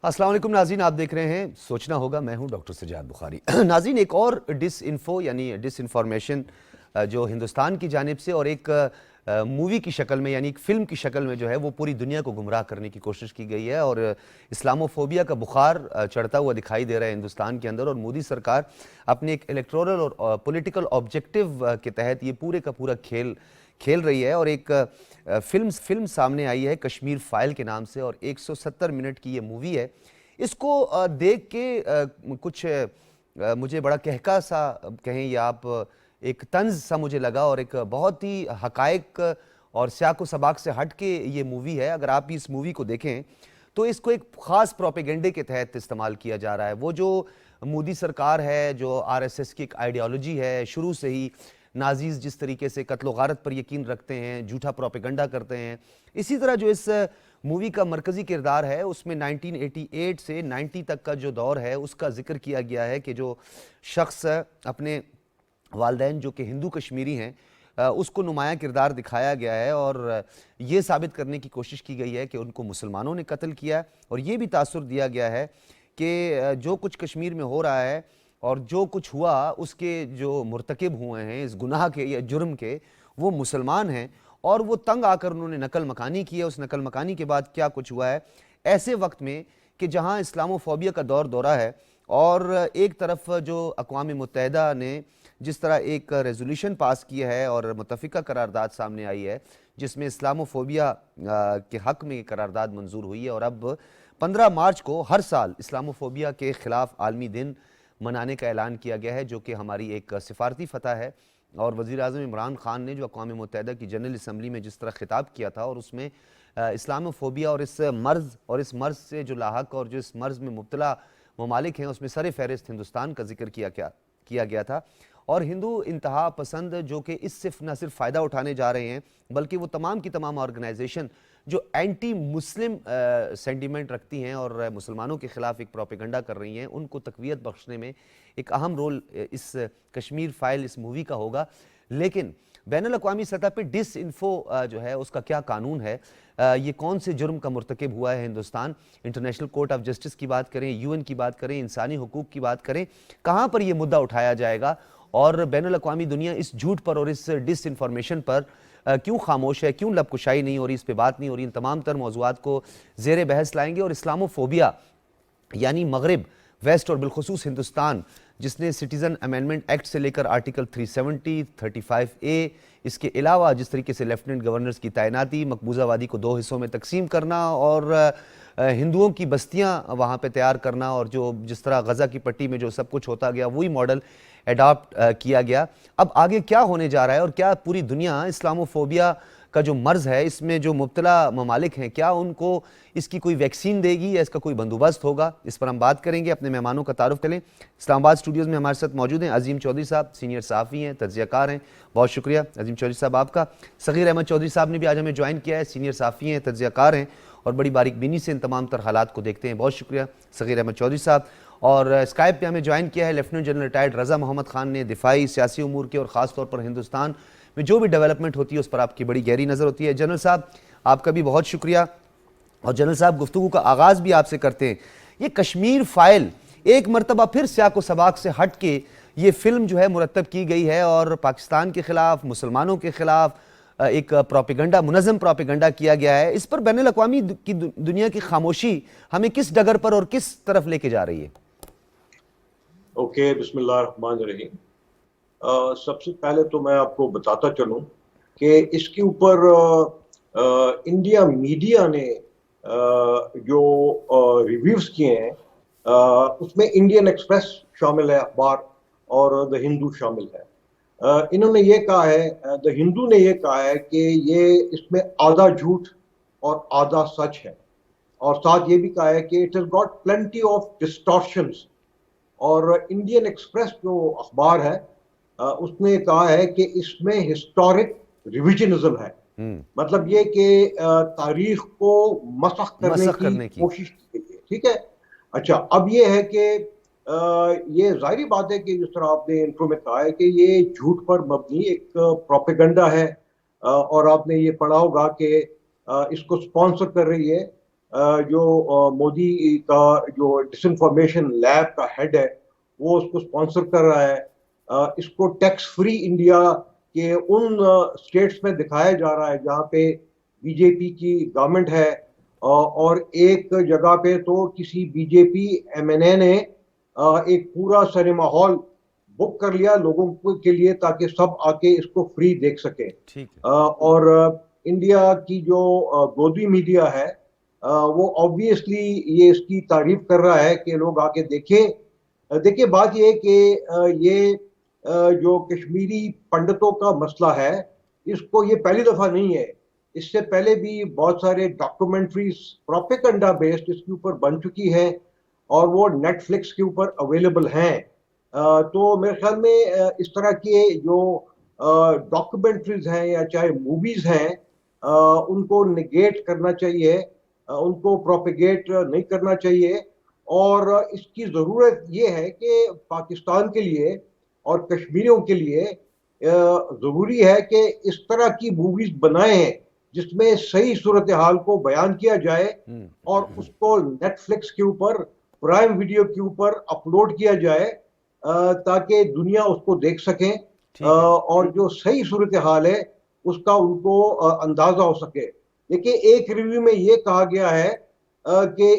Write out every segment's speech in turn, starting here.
अस्सलाम वालेकुम नाज़रीन, आप देख रहे हैं सोचना होगा। मैं हूं डॉक्टर सजाद बुखारी। नाज़रीन, एक और डिस इन्फो यानी डिस इन्फॉर्मेशन जो हिंदुस्तान की जानिब से और एक मूवी की शक्ल में यानी एक फ़िल्म की शक्ल में जो है वो पूरी दुनिया को गुमराह करने की कोशिश की गई है और इस्लामोफोबिया का बुखार चढ़ता हुआ दिखाई दे रहा है हिंदुस्तान के अंदर। और मोदी सरकार अपने एक इलेक्टोरल और पॉलिटिकल ऑब्जेक्टिव के तहत ये पूरे का पूरा खेल रही है। और एक फिल्म सामने आई है कश्मीर फाइल के नाम से और 170 मिनट की ये मूवी है। इसको देख के कुछ मुझे बड़ा कहका सा कहें या आप एक तंज सा मुझे लगा और एक बहुत ही हकायक और सियाक व सबाक से हट के ये मूवी है। अगर आप इस मूवी को देखें तो इसको एक ख़ास प्रोपेगेंडे के तहत इस्तेमाल किया जा रहा है। वो जो मोदी सरकार है, जो आरएसएस की एक आइडियोलॉजी है, शुरू से ही नाजीज़ जिस तरीके से कत्ल गारत पर यकीन रखते हैं, झूठा प्रोपेगेंडा करते हैं, इसी तरह जो इस मूवी का मरकज़ी किरदार है उसमें 1988 से 90 तक का जो दौर है उसका जिक्र किया गया है कि जो शख्स अपने वालिदैन जो कि हिंदू कश्मीरी हैं उसको नुमाया किरदार दिखाया गया है और ये साबित करने की कोशिश की गई है कि उनको मुसलमानों ने कत्ल किया और ये भी तासुर दिया गया है कि जो कुछ कश्मीर में हो रहा है और जो कुछ हुआ उसके जो मुर्तकिब हुए हैं इस गुनाह के या जुर्म के, वो मुसलमान हैं। और वो तंग आकर उन्होंने नकल मकानी की है। उस नकल मकानी के बाद क्या कुछ हुआ है ऐसे वक्त में कि जहां इस्लामोफोबिया का दौरा है और एक तरफ जो अक़वाम मुत्तहिदा ने जिस तरह एक रेजोल्यूशन पास किया है और मुत्तफ़िका करारदाद सामने आई है जिसमें इस्लामोफोबिया के हक़ में करारदाद मंजूर हुई है और अब 15 मार्च को हर साल इस्लामोफोबिया के ख़िलाफ़ आलमी दिन मनाने का ऐलान किया गया है, जो कि हमारी एक सिफारती फ़तह है। और वज़ीर-ए-आज़म इमरान ख़ान ने जो अक़वाम मुत्तहिदा की जनरल असम्बली में जिस तरह ख़िताब किया था और उसमें इस्लामोफोबिया और इस मर्ज़ से जो लाहक और जो इस मर्ज़ में मुब्तला ममालिक हैं उसमें सर फ़हरिस्त हिंदुस्तान का जिक्र किया गया था। और हिंदू इंतहा पसंद जो कि इससे न सिर्फ फ़ायदा उठाने जा रहे हैं बल्कि वो तमाम की तमाम ऑर्गेनाइजेशन जो एंटी मुस्लिम सेंटिमेंट रखती हैं और मुसलमानों के ख़िलाफ़ एक प्रोपेगेंडा कर रही हैं, उनको तक़वियत बख्शने में एक अहम रोल इस कश्मीर फाइल इस मूवी का होगा। लेकिन बैनुल अक़वामी सतह पे डिस इन्फो जो है उसका क्या कानून है, ये कौन से जुर्म का मुर्तकिब हुआ है Hindustan, international court of justice की बात करें, यूएन की बात करें, इंसानी हुकूक की बात करें, कहाँ पर ये मुद्दा उठाया जाएगा और बैनुल अक़वामी दुनिया इस झूठ पर और इस डिस इन्फॉर्मेशन पर क्यों खामोश है, क्यों लबकुशाई नहीं हो रही, इस पे बात नहीं हो रही। इन तमाम तर मौज़ूआत को ज़ेर बहस लाएंगे और इस्लामोफोबिया यानी मगरिब, वेस्ट और बिलखुसूस हिंदुस्तान जिसने सिटीज़न अमेंडमेंट एक्ट से लेकर आर्टिकल 370, 35A, इसके अलावा जिस तरीके से लेफ्टिनेंट गवर्नर्स की तैनाती, मकबूजा वादी को 2 हिस्सों में तकसीम करना और हिंदुओं की बस्तियां वहाँ पे तैयार करना और जो जिस तरह गज़ा की पट्टी में जो सब कुछ होता गया वही मॉडल एडॉप्ट किया गया। अब आगे क्या होने जा रहा है और क्या पूरी दुनिया इस्लामोफोबिया का जो मर्ज़ है इसमें जो मुब्तला ममालिक हैं क्या उनको इसकी कोई वैक्सीन देगी या इसका कोई बंदोबस्त होगा, इस पर हम बात करेंगे। अपने मेहमानों का तारुफ करें। इस्लामाबाद स्टूडियोज़ में हमारे साथ मौजूद हैं अज़ीम चौधरी साहब, सीनियर सहाफ़ी हैं, तज्ज़ियाकार हैं। बहुत शुक्रिया अज़ीम चौधरी साहब आपका। सग़ीर अहमद चौधरी साहब ने भी आज हमें ज्वाइन किया है, सीनियर सहाफ़ी हैं, तज्ज़ियाकार हैं और बड़ी बारीक बीनी से इन तमाम तर हालात को देखते हैं। बहुत शुक्रिया सग़ीर अहमद चौधरी साहब। और स्काइप पे हमें ज्वाइन किया है लेफ्टिनेंट जनरल रिटायर्ड रज़ा मोहम्मद ख़ान ने, दिफाई सियासी उमूर के और ख़ास तौर पर हिंदुस्तान में जो भी डेवलपमेंट होती है उस पर आपकी बड़ी गहरी नज़र होती है। जनरल साहब आपका भी बहुत शुक्रिया। और जनरल साहब गुफ्तगू का आगाज़ भी आपसे करते हैं। ये कश्मीर फाइल एक मरतबा फिर सियाक व सबाक से हट के ये फ़िल्म जो है मुरतब की गई है और पाकिस्तान के ख़िलाफ़, मुसलमानों के ख़िलाफ़ एक प्रोपेगेंडा, मुनज़्ज़म प्रोपेगेंडा किया गया है। इस पर बैनुल अक़वामी की दुनिया की खामोशी हमें किस डगर पर और किस तरफ लेके जा रही है? ओके, बिस्मिल्लाह रहमान रहीम। सबसे पहले तो मैं आपको बताता चलूं कि इसके ऊपर इंडिया मीडिया ने जो रिव्यूज़ किए हैं उसमें इंडियन एक्सप्रेस शामिल है अखबार और द हिंदू शामिल है। इन्होंने ये कहा है, द हिंदू ने ये कहा है कि ये इसमें आधा झूठ और आधा सच है और साथ ये भी कहा है कि it has got plenty of distortions. और इंडियन एक्सप्रेस जो अखबार है उसने कहा है कि इसमें हिस्टोरिक रिविजनिज्म है। मतलब ये कि तारीख को मसख करने की कोशिश की गई है। ठीक है, अच्छा, अब ये है कि ये जाहिर बात है कि जिस तरह आपने इंट्रो में कहा है कि ये झूठ पर मबनी एक प्रोपेगेंडा है और आपने ये पढ़ा होगा कि इसको स्पॉन्सर कर रही है जो मोदी का जो डिसइंफॉर्मेशन लैब का हेड है वो उसको स्पॉन्सर कर रहा है। इसको टैक्स फ्री इंडिया के उन स्टेट्स में दिखाया जा रहा है जहाँ पे बीजेपी की गवर्नमेंट है, और एक जगह पे तो किसी बीजेपी एमएनए ने एक पूरा सिनेमा हॉल बुक कर लिया लोगों के लिए ताकि सब आके इसको फ्री देख सके। ठीक है। और इंडिया की जो गोदी मीडिया है वो ऑब्वियसली ये इसकी तारीफ कर रहा है कि लोग आके देखें। देखिए बात ये है कि ये जो कश्मीरी पंडितों का मसला है इसको ये पहली दफा नहीं है, इससे पहले भी बहुत सारे डॉक्यूमेंट्रीज प्रोपेगेंडा बेस्ड इसके ऊपर बन चुकी हैं और वो नेटफ्लिक्स के ऊपर अवेलेबल हैं। तो मेरे ख्याल में इस तरह के जो डॉक्यूमेंट्रीज हैं या चाहे मूवीज हैं उनको निगेट करना चाहिए, उनको प्रोपेगेट नहीं करना चाहिए। और इसकी ज़रूरत ये है कि पाकिस्तान के लिए और कश्मीरियों के लिए ज़रूरी है कि इस तरह की मूवीज बनाएं जिसमें सही सूरत हाल को बयान किया जाए और उसको नेटफ्लिक्स के ऊपर, प्राइम वीडियो के ऊपर अपलोड किया जाए ताकि दुनिया उसको देख सकें और जो सही सूरत हाल है उसका उनको अंदाजा हो सके। देखिए एक रिव्यू में ये कहा गया है कि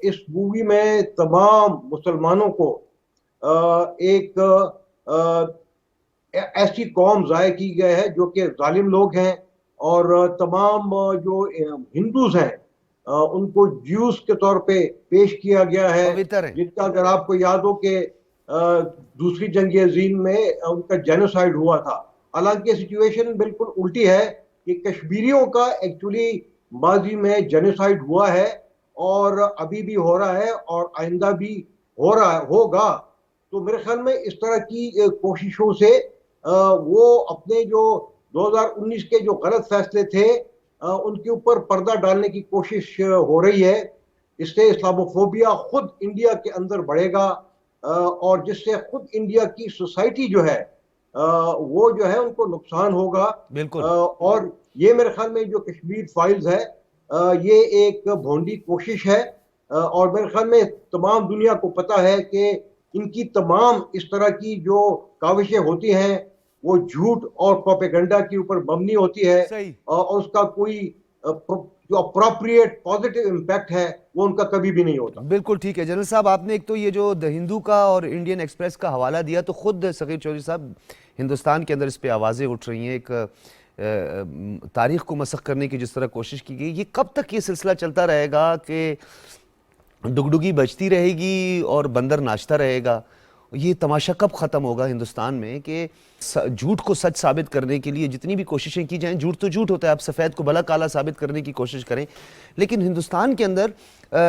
इस मूवी में तमाम मुसलमानों को एक ऐसी कौम ज़ाहिर की गई है जो कि जालिम लोग हैं, और तमाम जो हिंदूज हैं उनको ज्यूस के तौर पे पेश किया गया है, जिनका अगर आपको याद हो कि दूसरी जंग अज़ीम में उनका जेनोसाइड हुआ था। हालांकि सिचुएशन बिल्कुल उल्टी है कि कश्मीरियों का एक्चुअली माजी में जेनोसाइड हुआ है और अभी भी हो रहा है और आइंदा भी हो रहा है, होगा। तो मेरे ख्याल में इस तरह की कोशिशों से वो अपने जो 2019 के जो गलत फैसले थे उनके ऊपर पर्दा डालने की कोशिश हो रही है। इससे इस्लामोफोबिया खुद इंडिया के अंदर बढ़ेगा और जिससे खुद इंडिया की सोसाइटी जो है वो जो है उनको नुकसान होगा। बिल्कुल। और ये मेरे ख्याल में जो कश्मीर फाइल्स है ये एक भोंडी कोशिश है और मेरे ख्याल में तमाम दुनिया को पता है कि इनकी तमाम इस तरह की जो काविशें होती हैं वो झूठ और प्रोपेगेंडा के ऊपर मबनी होती है और उसका कोई जो अप्रोप्रिएट पॉजिटिव इम्पैक्ट है वो उनका कभी भी नहीं होता। बिल्कुल ठीक है। जनरल साहब आपने एक तो ये जो द हिंदू का और इंडियन एक्सप्रेस का हवाला दिया, तो खुद सगीर चौधरी साहब हिंदुस्तान के अंदर इस पे आवाज़ें उठ रही हैं, एक तारीख़ को मसख़ करने की जिस तरह कोशिश की गई, ये कब तक ये सिलसिला चलता रहेगा कि डुगडुगी बजती रहेगी और बंदर नाचता रहेगा? ये तमाशा कब ख़त्म होगा हिंदुस्तान में कि झूठ को सच साबित करने के लिए जितनी भी कोशिशें की जाएं, झूठ तो झूठ होता है, आप सफ़ेद को भला काला साबित करने की कोशिश करें, लेकिन हिंदुस्तान के अंदर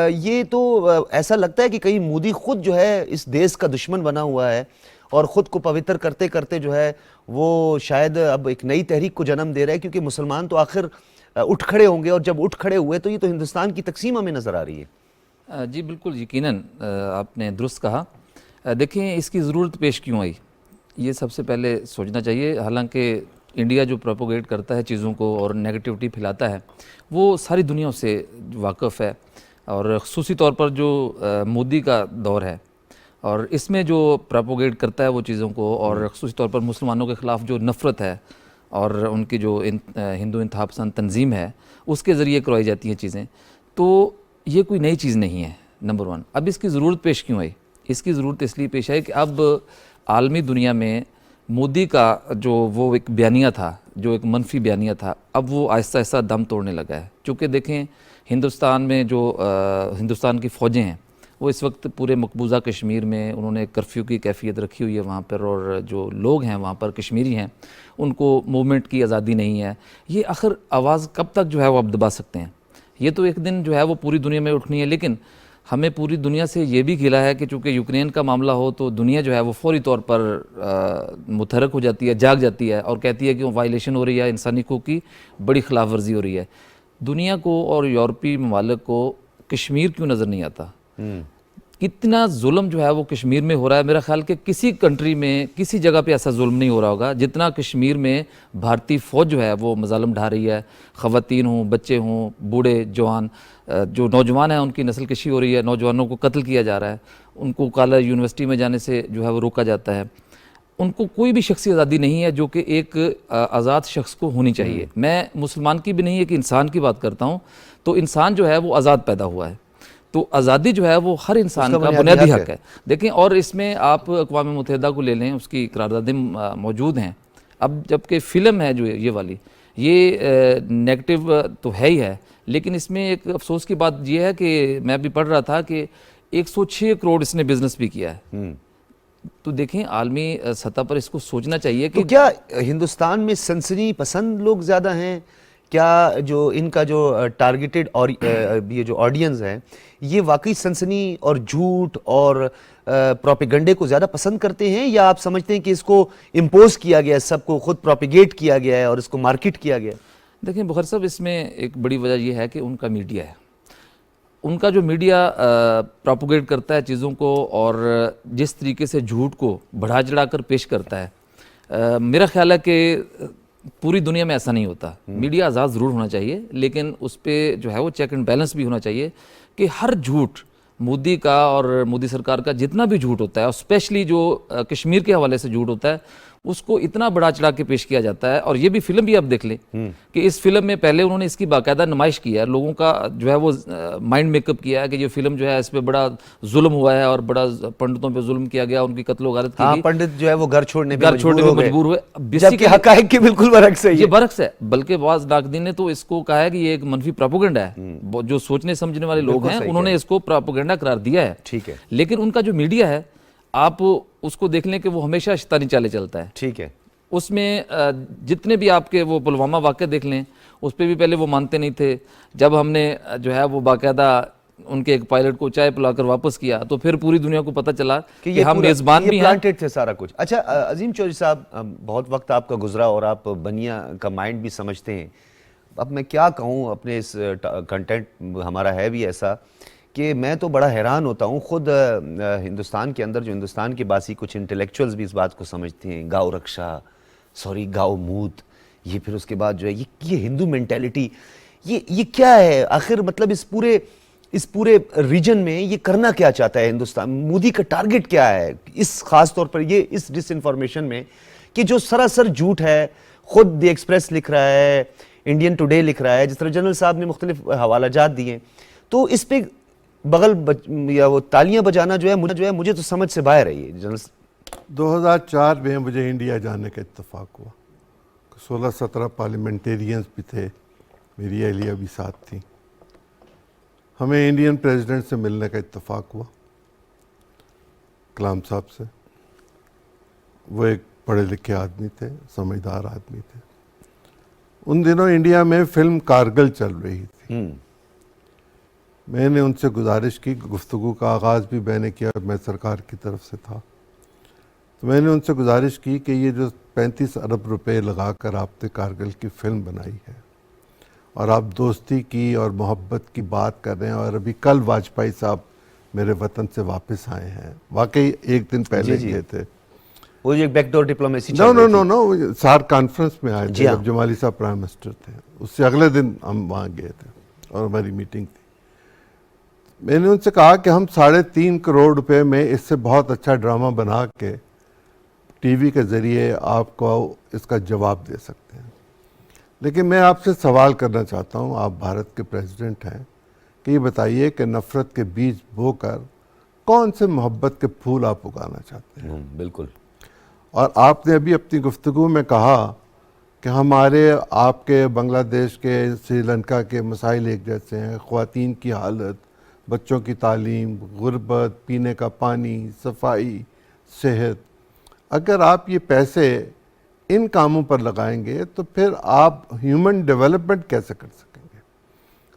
ये तो ऐसा लगता है कि कहीं मोदी खुद जो है इस देश का दुश्मन बना हुआ है और ख़ुद को पवित्र करते करते जो है वो शायद अब एक नई तहरीक को जन्म दे रहा है, क्योंकि मुसलमान तो आखिर उठ खड़े होंगे और जब उठ खड़े हुए तो ये तो हिंदुस्तान की तकसीम हमें नज़र आ रही है। जी बिल्कुल, यकीनन आपने दुरुस्त कहा। देखें इसकी ज़रूरत पेश क्यों आई, ये सबसे पहले सोचना चाहिए। हालांकि इंडिया जो प्रोपोगेट करता है चीज़ों को और नेगेटिविटी फैलाता है वो सारी दुनिया से वाकिफ़ है, और ख़ुसूसी तौर पर जो मोदी का दौर है और इसमें जो प्रोपोगेट करता है वो चीज़ों को, और ख़ुसूसी तौर पर मुसलमानों के ख़िलाफ़ जो नफ़रत है और उनकी जो हिंदू इंतहा पसंद तंजीम है उसके ज़रिए करवाई जाती हैं चीज़ें, तो ये कोई नई चीज़ नहीं है, नंबर वन। अब इसकी ज़रूरत पेश क्यों आई? इसकी ज़रूरत इसलिए पेश आई कि अब आलमी दुनिया में मोदी का जो वो एक बयानिया था, जो एक मनफी बयानिया था, अब वो आहिस्ता आहिस्ता दम तोड़ने लगा है। चूँकि देखें हिंदुस्तान में जो हिंदुस्तान की फ़ौजें हैं वो इस वक्त पूरे मकबूजा कश्मीर में उन्होंने कर्फ्यू की कैफियत रखी हुई है वहाँ पर, और जो लोग हैं वहाँ पर कश्मीरी हैं उनको मूवमेंट की आज़ादी नहीं है। ये आखिर आवाज़ कब तक जो है वो अब दबा सकते हैं? ये तो एक दिन जो है वो पूरी दुनिया में उठनी है, लेकिन हमें पूरी दुनिया से ये भी गिला है कि चूँकि यूक्रेन का मामला हो तो दुनिया जो है वो फौरी तौर पर मुतहरक हो जाती है, जाग जाती है और कहती है कि वो वायलेशन हो रही है, इंसानी हकूक़ की बड़ी खिलाफ वर्जी हो रही है। दुनिया को और यूरोपीय ममालिक को कश्मीर क्यों नज़र नहीं आता? कितना जुल्म जो है वो कश्मीर में हो रहा है, मेरा ख्याल कि किसी कंट्री में किसी जगह पे ऐसा जुल्म नहीं हो रहा होगा जितना कश्मीर में भारतीय फ़ौज जो है वो मजालम ढा रही है। ख़वातीन हों, बच्चे हों, बूढ़े जवान, जो नौजवान हैं उनकी नस्ल कशी हो रही है, नौजवानों को कत्ल किया जा रहा है, उनको कॉलेज यूनिवर्सिटी में जाने से जो है वो रोका जाता है। उनको कोई भी शख्सी आज़ादी नहीं है जो कि एक आज़ाद शख्स को होनी चाहिए। मैं मुसलमान की भी नहीं है कि इंसान की बात करता हूँ, तो इंसान जो है वो आज़ाद पैदा हुआ है, तो आज़ादी जो है वो हर इंसान का बुनियादी हक है। देखें, और इसमें आप अक़वाम मुत्तहिदा को ले लें, उसकी करारदादें मौजूद हैं। अब जबकि फ़िल्म है जो ये वाली, ये नेगेटिव तो है ही है, लेकिन इसमें एक अफसोस की बात ये है कि मैं भी पढ़ रहा था कि 106 करोड़ इसने बिज़नेस भी किया है। तो देखें, आलमी सतह पर इसको सोचना चाहिए कि तो क्या हिंदुस्तान में सनसनी पसंद लोग ज़्यादा हैं? क्या जो इनका जो टारगेटेड और ये जो ऑडियंस है, ये वाकई सनसनी और झूठ और प्रोपेगेंडे को ज़्यादा पसंद करते हैं, या आप समझते हैं कि इसको इम्पोज किया गया है, सबको खुद प्रोपेगेट किया गया है और इसको मार्केट किया गया है? देखें बुखर साहब, इसमें एक बड़ी वजह यह है कि उनका मीडिया है। उनका जो मीडिया प्रोपोगेट करता है चीज़ों को, और जिस तरीके से झूठ को बढ़ा चढ़ा कर पेश करता है, मेरा ख्याल है कि पूरी दुनिया में ऐसा नहीं होता। मीडिया आज़ाद ज़रूर होना चाहिए, लेकिन उस पर जो है वो चेक एंड बैलेंस भी होना चाहिए कि हर झूठ, मोदी का और मोदी सरकार का जितना भी झूठ होता है, और स्पेशली जो कश्मीर के हवाले से झूठ होता है, उसको इतना बढ़ा चढ़ा के पेश किया जाता है। और ये भी फिल्म भी आप देख लें कि इस फिल्म में पहले उन्होंने इसकी बाकायदा नुमाइश की है, लोगों का जो है वो माइंड मेकअप किया है कि ये फिल्म जो है इस पे बड़ा जुल्म हुआ है और बड़ा पंडितों पे जुल्म किया गया, उनकी कत्लो गारत की गई। पंडित जो है वो घर छोड़ने में मजबूर हुए, जबकि हकायक के बिल्कुल बरक्स है। ये बरक्स है, बल्कि बाज़ नाक़दीन ने तो इसको कहा है कि ये एक मनफी प्रोपेगेंडा है। जो सोचने समझने वाले लोग हैं उन्होंने इसको प्रोपेगेंडा करार दिया है। ठीक है, लेकिन उनका जो मीडिया है, आप उसको देख लें कि वो हमेशा शैतानी चाले चलता है। ठीक है, उसमें जितने भी आपके वो पुलवामा वाक़या देख लें, उस पर भी पहले वो मानते नहीं थे। जब हमने जो है वो बाकायदा उनके एक पायलट को चाय पिलाकर वापस किया, तो फिर पूरी दुनिया को पता चला कि हम मेज़बान भी हैं। प्लांटेड थे सारा कुछ। अच्छा अजीम चौधरी साहब, बहुत वक्त आपका गुजरा और आप बनिया का माइंड भी समझते हैं। अब मैं क्या कहूँ, अपने इस कंटेंट हमारा है भी ऐसा कि मैं तो बड़ा हैरान होता हूँ। खुद हिंदुस्तान के अंदर जो हिंदुस्तान के बासी कुछ इंटेलेक्चुअल्स भी इस बात को समझते हैं, गाँव रक्षा, गाँव मूत, ये फिर उसके बाद जो है ये हिंदू मेंटेलिटी, ये क्या है आखिर? मतलब इस पूरे रीजन में ये करना क्या चाहता है हिंदुस्तान? मोदी का टारगेट क्या है इस खास तौर पर ये इस डिसइंफॉर्मेशन में, कि जो सरासर झूठ है? खुद द एक्सप्रेस लिख रहा है, इंडियन टुडे लिख रहा है, जिस तरह जनरल साहब ने मुख्तलिफ हवालाजात दिए, तो इस पे या वो तालियां बजाना जो है मुझे तो समझ से बाहर है। ये जनरल 2004 में मुझे इंडिया जाने का इत्तेफाक हुआ। 16-17 पार्लियामेंटेरियंस भी थे, मेरी अहलिया भी साथ थी। हमें इंडियन प्रेसिडेंट से मिलने का इत्तेफाक हुआ, कलाम साहब से। वो एक पढ़े लिखे आदमी थे, समझदार आदमी थे। उन दिनों इंडिया में फिल्म कारगिल चल रही थी। मैंने उनसे गुजारिश की, गुफ्तगू का आगाज़ भी मैंने किया, मैं सरकार की तरफ से था, तो मैंने उनसे गुजारिश की कि ये जो 35 अरब रुपए लगाकर आपने कारगिल की फ़िल्म बनाई है और आप दोस्ती की और मोहब्बत की बात कर रहे हैं, और अभी कल वाजपेयी साहब मेरे वतन से वापस आए हैं, वाकई एक दिन पहले गए थे। वो एक बैकडोर डिप्लोमेसी नो सार कॉन्फ्रेंस में आए थे जब जमाली साहब प्राइम मिनिस्टर थे। उससे अगले दिन हम वहाँ गए थे और हमारी मीटिंग थी। मैंने उनसे कहा कि हम 3.5 करोड़ रुपए में इससे बहुत अच्छा ड्रामा बना के टीवी के ज़रिए आपको इसका जवाब दे सकते हैं, लेकिन मैं आपसे सवाल करना चाहता हूँ, आप भारत के प्रेसिडेंट हैं, कि ये बताइए कि नफ़रत के बीज बोकर कौन से मोहब्बत के फूल आप उगाना चाहते हैं? बिल्कुल। और आपने अभी अपनी गुफ्तगू में कहा कि हमारे आपके बांग्लादेश के, श्रीलंका के मसाइल एक जैसे हैं, ख़वातीन की हालत, बच्चों की तालीम, गुर्बत, पीने का पानी, सफाई, सेहत। अगर आप ये पैसे इन कामों पर लगाएंगे तो फिर आप ह्यूमन डेवलपमेंट कैसे कर सकेंगे?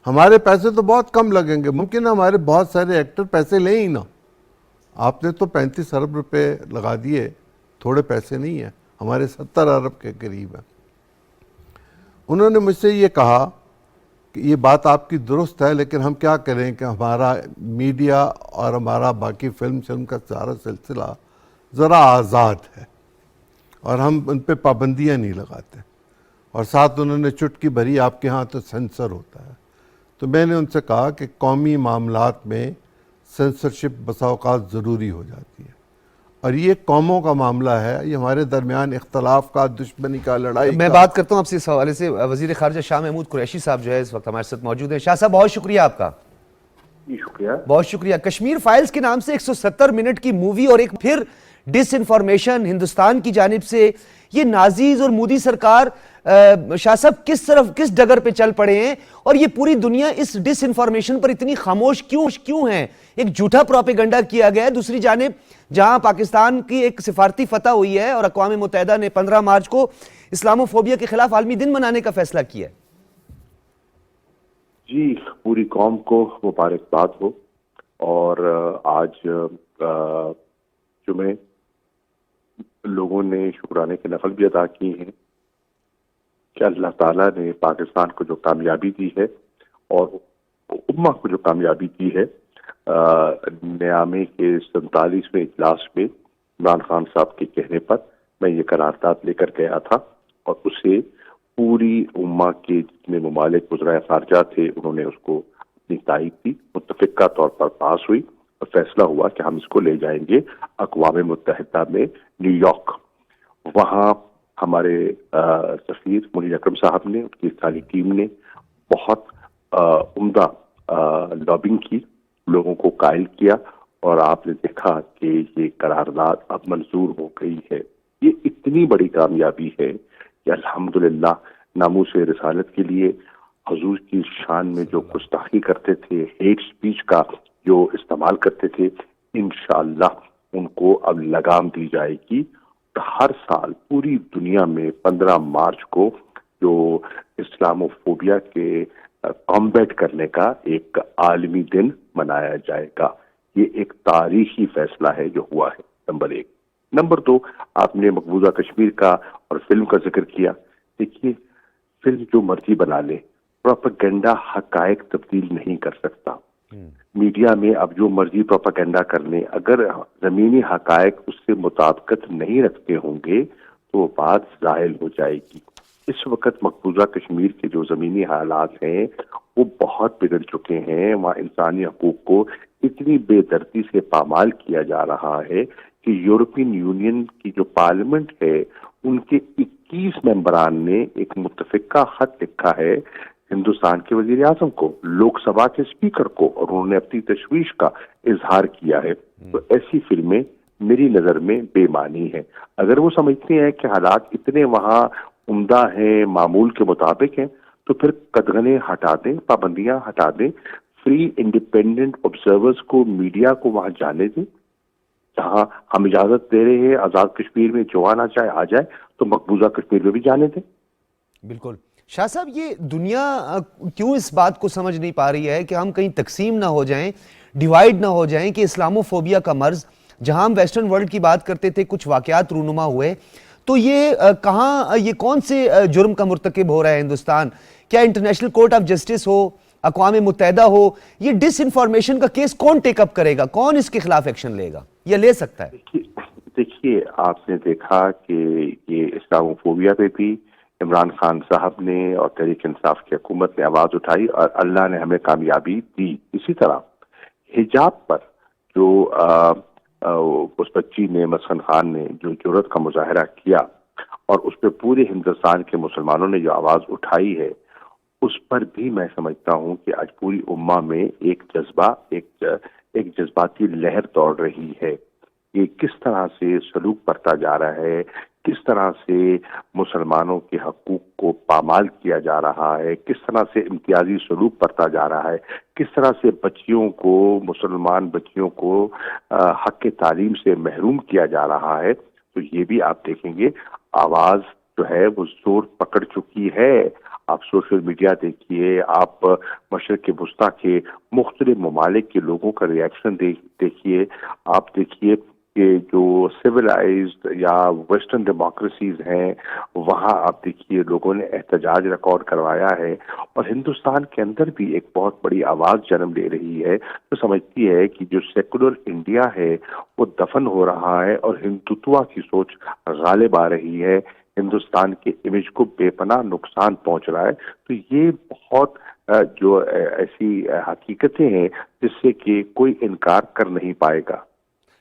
हमारे पैसे तो बहुत कम लगेंगे, मुमकिन है हमारे बहुत सारे एक्टर पैसे लें ही ना। आपने तो 35 अरब रुपए लगा दिए, थोड़े पैसे नहीं है, हमारे 70 अरब के करीब है। उन्होंने मुझसे ये कहा کہ یہ بات آپ کی درست ہے، لیکن ہم کیا کریں کہ ہمارا میڈیا اور ہمارا باقی فلم کا سارا سلسلہ ذرا آزاد ہے اور ہم ان پہ پابندیاں نہیں لگاتے، اور ساتھ انہوں نے چٹکی بھری آپ کے ہاں تو سینسر ہوتا ہے. تو میں نے ان سے کہا کہ قومی معاملات میں سینسرشپ بسا اوقات ضروری ہو جاتی ہے، اور یہ قوموں کا معاملہ ہے، یہ ہمارے درمیان اختلاف کا، دشمنی کا، لڑائی میں کا. بات کرتا ہوں آپ سے اس حوالے سے. وزیر خارجہ شاہ محمود قریشی صاحب جو ہے اس وقت ہمارے ساتھ موجود ہیں. شاہ صاحب بہت شکریہ آپ کا. جی شکریہ. بہت شکریہ. کشمیر فائلز کے نام سے 170 منٹ کی مووی اور ایک پھر ڈس انفارمیشن ہندوستان کی جانب سے. یہ نازیز اور مودی سرکار شاہ صاحب کس ڈگر پہ چل پڑے ہیں، اور یہ پوری دنیا اس ڈس انفارمیشن پر اتنی خاموش کیوں ہیں؟ ایک جھوٹا پروپیگنڈا کیا گیا ہے. دوسری جانب جہاں پاکستان کی ایک سفارتی فتح ہوئی ہے اور اقوام متحدہ نے 15 مارچ کو اسلامو فوبیا کے خلاف عالمی دن منانے کا فیصلہ کیا ہے. جی پوری قوم کو مبارکباد ہو. اور آج جمعے لوگوں نے شکرانے کے نفل بھی ادا کیے ہیں کہ اللہ تعالیٰ نے پاکستان کو جو کامیابی دی ہے اور امہ کو جو کامیابی دی ہے. نیامے کے 47ویں اجلاس میں عمران خان صاحب کے کہنے پر میں یہ قرارداد لے کر گیا تھا، اور اسے پوری امہ کے جتنے ممالک وزرائے خارجہ تھے انہوں نے اس کو اپنی تائید دی. متفقہ طور پر پاس ہوئی اور فیصلہ ہوا کہ ہم اس کو لے جائیں گے اقوام متحدہ میں نیو یارک. وہاں ہمارے سفیر منیر اکرم صاحب نے، اس کی ساری ٹیم نے بہت عمدہ لابنگ کی، لوگوں کو قائل کیا، اور آپ نے دیکھا کہ یہ قرارداد اب منظور ہو گئی ہے. یہ اتنی بڑی کامیابی ہے کہ الحمدللہ ناموس رسالت کے لیے حضور کی شان میں جو گستاخی کرتے تھے، ہیٹ سپیچ کا جو استعمال کرتے تھے، انشاءاللہ ان کو اب لگام دی جائے گی. ہر سال پوری دنیا میں 15 مارچ کو جو اسلامو فوبیا کے کمبیٹ کرنے کا ایک عالمی دن منایا جائے گا. یہ ایک تاریخی فیصلہ ہے جو ہوا ہے، نمبر 1. نمبر 2، آپ نے مقبوضہ کشمیر کا اور فلم کا ذکر کیا. دیکھیے فلم جو مرضی بنا لے، پروپیگنڈا حقائق تبدیل نہیں کر سکتا. میڈیا میں اب جو مرضی پروپیگنڈا کر لیں، اگر زمینی حقائق اس سے مطابقت نہیں رکھتے ہوں گے تو وہ بات ظاہر ہو جائے گی. اس وقت مقبوضہ کشمیر کے جو زمینی حالات ہیں وہ بہت بگڑ چکے ہیں. وہاں انسانی حقوق کو اتنی بے دردی سے پامال کیا جا رہا ہے کہ یورپین یونین کی جو پارلیمنٹ ہے ان کے 21 ممبران نے ایک متفقہ خط لکھا ہے ہندوستان کے وزیر اعظم کو، لوک سبھا کے اسپیکر کو، اور انہوں نے اپنی تشویش کا اظہار کیا ہے. تو ایسی فلمیں میری نظر میں بے معنی ہیں. اگر وہ سمجھتے ہیں کہ حالات اتنے وہاں عمدہ ہیں، معمول کے مطابق ہیں، تو پھر قدغنیں ہٹا دیں، پابندیاں ہٹا دیں، فری انڈیپینڈنٹ آبزرورز کو، میڈیا کو وہاں جانے دیں. جہاں ہم اجازت دے رہے ہیں آزاد کشمیر میں جو آنا چاہے آ جائے، تو مقبوضہ کشمیر میں بھی جانے دیں. بالکل. شاہ صاحب یہ دنیا کیوں اس بات کو سمجھ نہیں پا رہی ہے کہ ہم کہیں تقسیم نہ ہو جائیں، ڈیوائیڈ نہ ہو جائیں، کہ اسلامو فوبیا کا مرض جہاں ہم ویسٹرن ورلڈ کی بات کرتے تھے، کچھ واقعات رونما ہوئے، تو یہ کہاں، یہ کون سے جرم کا مرتکب ہو رہا ہے ہندوستان؟ کیا انٹرنیشنل کورٹ آف جسٹس ہو، اقوام متحدہ ہو، یہ ڈس انفارمیشن کا کیس کون ٹیک اپ کرے گا؟ کون اس کے خلاف ایکشن لے گا یا لے سکتا ہے؟ دیکھیے آپ نے دیکھا کہ یہ اسلامو فوبیا پہ بھی عمران خان صاحب نے اور تحریک انصاف کی حکومت نے آواز اٹھائی اور اللہ نے ہمیں کامیابی دی. اسی طرح حجاب پر جو اس بچی نے، مسکن خان نے جو جرأت کا مظاہرہ کیا اور اس پہ پورے ہندوستان کے مسلمانوں نے جو آواز اٹھائی ہے، اس پر بھی میں سمجھتا ہوں کہ آج پوری امہ میں ایک جذبہ، ایک جذباتی لہر دوڑ رہی ہے. یہ کس طرح سے سلوک برتا جا رہا ہے، کس طرح سے مسلمانوں کے حقوق کو پامال کیا جا رہا ہے، کس طرح سے امتیازی سلوک برتا جا رہا ہے، کس طرح سے بچیوں کو، مسلمان بچیوں کو حق تعلیم سے محروم کیا جا رہا ہے. تو یہ بھی آپ دیکھیں گے آواز جو ہے وہ زور پکڑ چکی ہے. آپ سوشل میڈیا دیکھیے، آپ مشرق وسطیٰ کے مختلف ممالک کے لوگوں کا ریاکشن دیکھیے، آپ دیکھیے کہ جو سویلائزڈ یا ویسٹرن ڈیموکریسیز ہیں وہاں آپ دیکھیے لوگوں نے احتجاج ریکارڈ کروایا ہے، اور ہندوستان کے اندر بھی ایک بہت بڑی آواز جنم لے رہی ہے جو سمجھتی ہے کہ جو سیکولر انڈیا ہے وہ دفن ہو رہا ہے اور ہندوتوا کی سوچ غالب آ رہی ہے، ہندوستان کے امیج کو بے پناہ نقصان پہنچ رہا ہے. تو یہ بہت جو ایسی حقیقتیں ہیں جس سے کہ کوئی انکار کر نہیں پائے گا.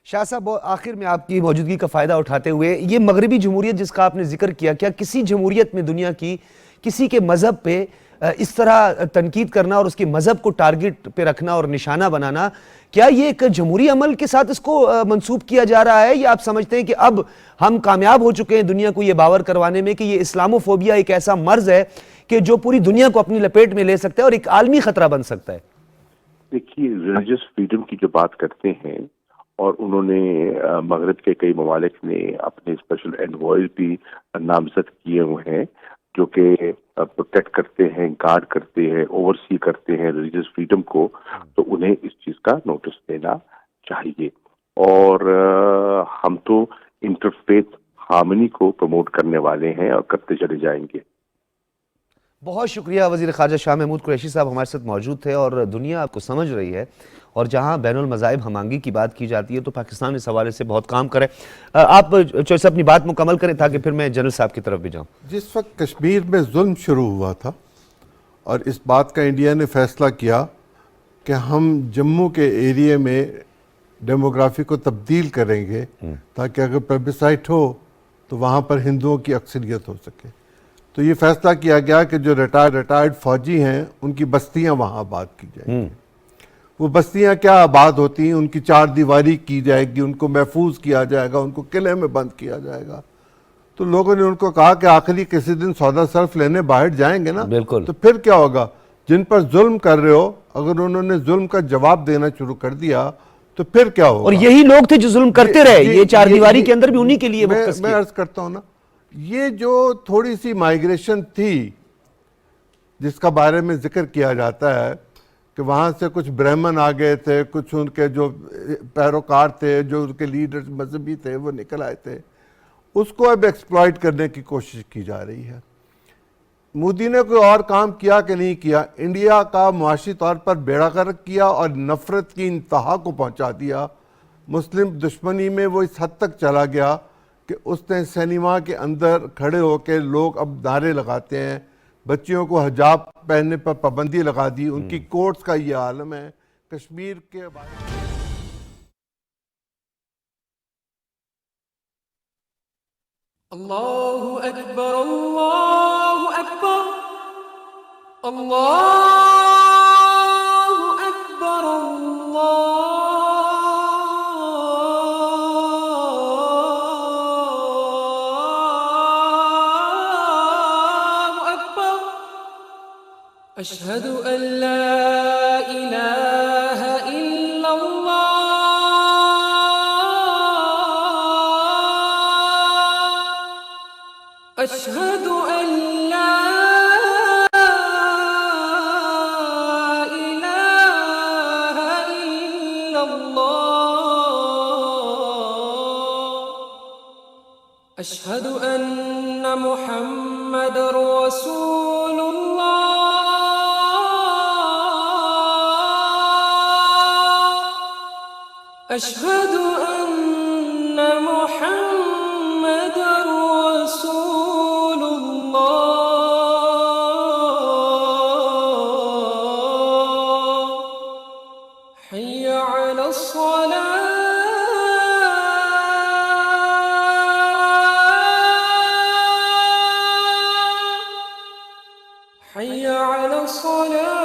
شاہ صاحب آخر میں آپ کی موجودگی کا فائدہ اٹھاتے ہوئے یہ مغربی جمہوریت جس کا آپ نے ذکر کیا، کیا کسی جمہوریت میں دنیا کی کسی کے مذہب پہ اس طرح تنقید کرنا اور اس کے مذہب کو ٹارگٹ پہ رکھنا اور نشانہ بنانا، کیا یہ ایک جمہوری عمل کے ساتھ اس کو منسوب کیا جا رہا ہے، یا آپ سمجھتے ہیں کہ اب ہم کامیاب ہو چکے ہیں دنیا کو یہ باور کروانے میں کہ یہ اسلاموفوبیا ایک ایسا مرض ہے کہ جو پوری دنیا کو اپنی لپیٹ میں لے سکتا ہے اور ایک عالمی خطرہ بن سکتا ہے؟ دیکھیے ریلیجس فریڈم کی جو بات کرتے ہیں، اور انہوں نے مغرب کے کئی ممالک نے اپنے اسپیشل انوائز بھی نامزد کیے ہوئے ہیں جو کہ پروٹیکٹ کرتے ہیں، گارڈ کرتے ہیں، اوورسی کرتے ہیں ریلیجس فریڈم کو، تو انہیں اس چیز کا نوٹس دینا چاہیے. اور ہم تو انٹرفیتھ ہارمنی کو پروموٹ کرنے والے ہیں اور کرتے چلے جائیں گے. بہت شکریہ وزیر خارجہ شاہ محمود قریشی صاحب ہمارے ساتھ موجود تھے، اور دنیا آپ کو سمجھ رہی ہے، اور جہاں بین المذاہب ہم آہنگی کی بات کی جاتی ہے تو پاکستان اس حوالے سے بہت کام کرے. آپ چوہدری صاحب اپنی بات مکمل کریں تاکہ پھر میں جنرل صاحب کی طرف بھی جاؤں. جس وقت کشمیر میں ظلم شروع ہوا تھا اور اس بات کا انڈیا نے فیصلہ کیا کہ ہم جموں کے ایریے میں ڈیموگرافی کو تبدیل کریں گے تاکہ اگر پلبسائٹ ہو تو وہاں پر ہندوؤں کی اکثریت ہو سکے، تو یہ فیصلہ کیا گیا کہ جو ریٹائرڈ فوجی ہیں ان کی بستیاں وہاں آباد کی جائیں گی. وہ بستیاں کیا آباد ہوتی ہیں، ان کی چار دیواری کی جائے گی، ان کو محفوظ کیا جائے گا، ان کو قلعے میں بند کیا جائے گا. تو لوگوں نے ان کو کہا کہ آخری کسی دن سودا صرف لینے باہر جائیں گے نا، بالکل. تو پھر کیا ہوگا؟ جن پر ظلم کر رہے ہو اگر انہوں نے ظلم کا جواب دینا شروع کر دیا تو پھر کیا ہوگا؟ اور یہی لوگ تھے جو ظلم کرتے رہے، یہ چار دیواری کے اندر بھی انہی کے لیے مختص میں عرض کرتا ہوں نا، یہ جو تھوڑی سی مائیگریشن تھی جس کا بارے میں ذکر کیا جاتا ہے کہ وہاں سے کچھ برہمن آ گئے تھے، کچھ ان کے جو پیروکار تھے، جو ان کے لیڈر مذہبی تھے وہ نکل آئے تھے، اس کو اب ایکسپلائٹ کرنے کی کوشش کی جا رہی ہے. مودی نے کوئی اور کام کیا کہ نہیں کیا؟ انڈیا کا معاشی طور پر بیڑا غرق کیا اور نفرت کی انتہا کو پہنچا دیا. مسلم دشمنی میں وہ اس حد تک چلا گیا کہ اس نے سینما کے اندر کھڑے ہو کے لوگ اب نعرے لگاتے ہیں، بچیوں کو حجاب پہننے پر پابندی لگا دی، ان کی کورٹس کا یہ عالم ہے. کشمیر کے اللہ اکبر اللہ اکبر اللہ اکبر اللہ اکبر اشہد ان لا الہ الا اللہ اشہد ان لا الہ الا اللہ اشہد ان محمد رسول اللہ اشہد ان محمد رسول اللہ حی علی الصلاة حی علی الصلاة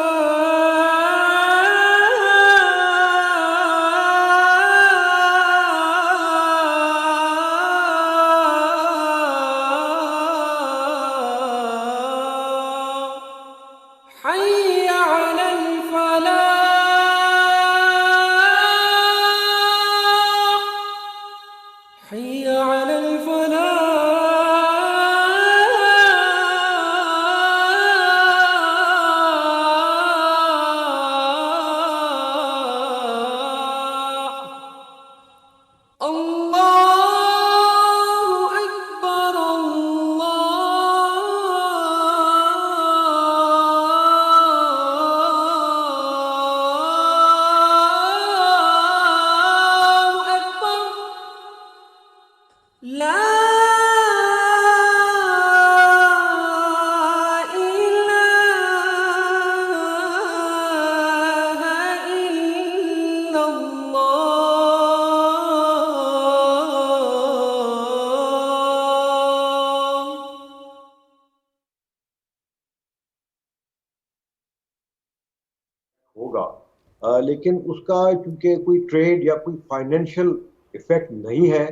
لیکن اس کا چونکہ کوئی ٹریڈ یا کوئی فائنینشیل افیکٹ نہیں ہے،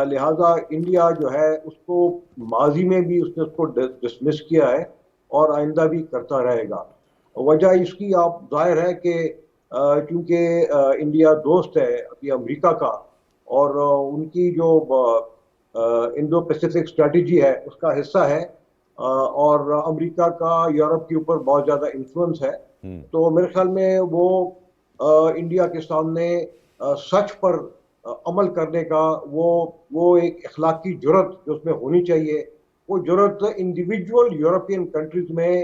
لہٰذا انڈیا جو ہے اس کو ماضی میں بھی اس نے اس کو ڈسمس کیا ہے اور آئندہ بھی کرتا رہے گا. وجہ اس کی آپ ظاہر ہے کہ چونکہ انڈیا دوست ہے ابھی امریکہ کا، اور ان کی جو انڈو پیسیفک اسٹریٹجی ہے اس کا حصہ ہے، اور امریکہ کا یورپ کے اوپر بہت زیادہ انفلوئنس ہے. تو میرے خیال میں وہ انڈیا کے سامنے سچ پر عمل کرنے کا وہ ایک اخلاقی جرت جو اس میں ہونی چاہیے، وہ جرت انڈیویجول یورپین کنٹریز میں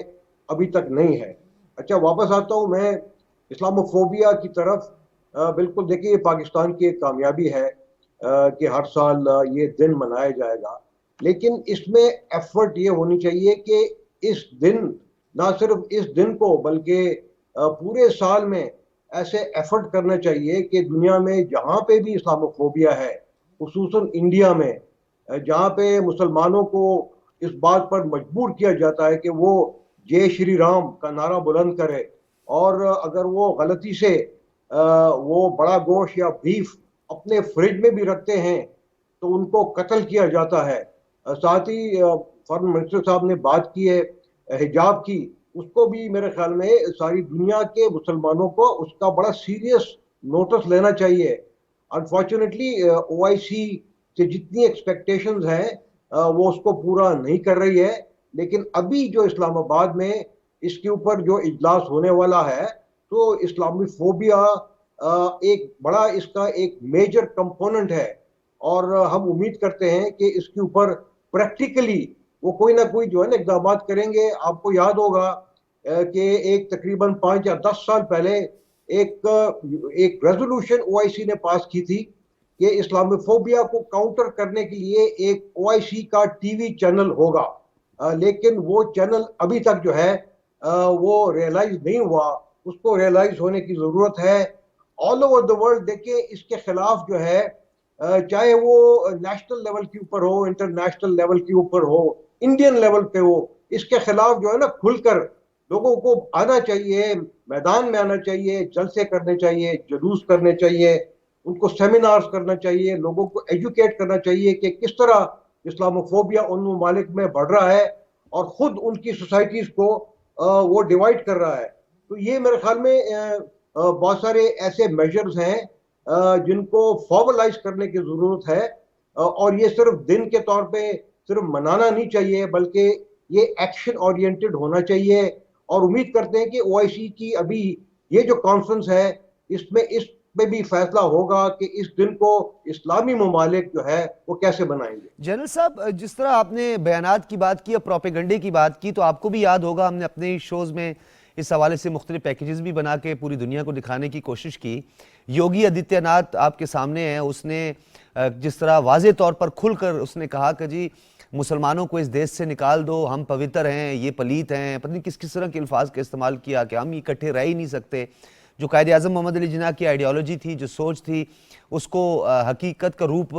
ابھی تک نہیں ہے. اچھا، واپس آتا ہوں میں اسلاموفوبیا کی طرف. بالکل دیکھیے، یہ پاکستان کی ایک کامیابی ہے کہ ہر سال یہ دن منایا جائے گا، لیکن اس میں ایفرٹ یہ ہونی چاہیے کہ اس دن، نہ صرف اس دن کو بلکہ پورے سال میں ایسے ایفرٹ کرنا چاہیے کہ دنیا میں جہاں پہ بھی اسلاموفوبیا ہے، خصوصاً انڈیا میں جہاں پہ مسلمانوں کو اس بات پر مجبور کیا جاتا ہے کہ وہ جے شری رام کا نعرہ بلند کرے، اور اگر وہ غلطی سے وہ بڑا گوشت یا بیف اپنے فریج میں بھی رکھتے ہیں تو ان کو قتل کیا جاتا ہے. ساتھ ہی فارن منسٹر صاحب نے بات کی ہے حجاب کی، اس کو بھی میرے خیال میں ساری دنیا کے مسلمانوں کو اس کا بڑا سیریس نوٹس لینا چاہیے. انفارچونیٹلی او آئی سی سے جتنی ایکسپیکٹیشنز ہیں وہ اس کو پورا نہیں کر رہی ہے، لیکن ابھی جو اسلام آباد میں اس کے اوپر جو اجلاس ہونے والا ہے تو اسلامی فوبیا ایک بڑا اس کا ایک میجر کمپوننٹ ہے، اور ہم امید کرتے ہیں کہ اس کے اوپر پریکٹیکلی وہ کوئی نہ کوئی جو ہے نا اقدامات کریں گے. آپ کو یاد ہوگا کہ ایک تقریباً 5 یا 10 سال پہلے ایک ریزولوشن او آئی سی نے پاس کی تھی کہ اسلامی فوبیا کو کاؤنٹر کرنے کے لیے ایک او آئی سی کا ٹی وی چینل ہوگا، لیکن وہ چینل ابھی تک جو ہے وہ ریئلائز نہیں ہوا. اس کو ریئلائز ہونے کی ضرورت ہے. آل اوور دا ورلڈ دیکھیں اس کے خلاف جو ہے، چاہے وہ نیشنل لیول کے اوپر ہو، انٹرنیشنل لیول کے اوپر ہو، انڈین لیول پہ ہو، اس کے خلاف جو ہے نا کھل کر لوگوں کو آنا چاہیے، میدان میں آنا چاہیے، جلسے کرنے چاہیے، جلوس کرنے چاہیے، ان کو سیمینارز کرنا چاہیے، لوگوں کو ایجوکیٹ کرنا چاہیے کہ کس طرح اسلاموفوبیا ان ممالک میں بڑھ رہا ہے اور خود ان کی سوسائٹیز کو وہ ڈیوائڈ کر رہا ہے. تو یہ میرے خیال میں بہت سارے ایسے میجرز ہیں جن کو فارملائز کرنے کی ضرورت ہے، اور یہ صرف دن کے طور پہ صرف منانا نہیں چاہیے بلکہ یہ ایکشن اورینٹڈ ہونا چاہیے. اور امید کرتے ہیں کہ او آئی سی کی ابھی یہ جو کانفرنس ہے اس میں بھی فیصلہ ہوگا کہ اس دن کو اسلامی ممالک جو ہے وہ کیسے بنائیں گے. جنرل صاحب، جس طرح آپ نے بیانات کی بات کی اور پروپیگنڈے کی بات کی، تو آپ کو بھی یاد ہوگا ہم نے اپنے شوز میں اس حوالے سے مختلف پیکیجز بھی بنا کے پوری دنیا کو دکھانے کی کوشش کی. یوگی آدتیہ ناتھ آپ کے سامنے ہیں، اس نے جس طرح واضح طور پر کھل کر اس نے کہا کہ جی مسلمانوں کو اس دیش سے نکال دو، ہم پوتر ہیں، یہ پلیت ہیں، پتہ نہیں کس طرح کے الفاظ کا استعمال کیا کہ ہم اکٹھے رہ ہی نہیں سکتے. جو قائد اعظم محمد علی جناح کی آئیڈیالوجی تھی، جو سوچ تھی، اس کو حقیقت کا روپ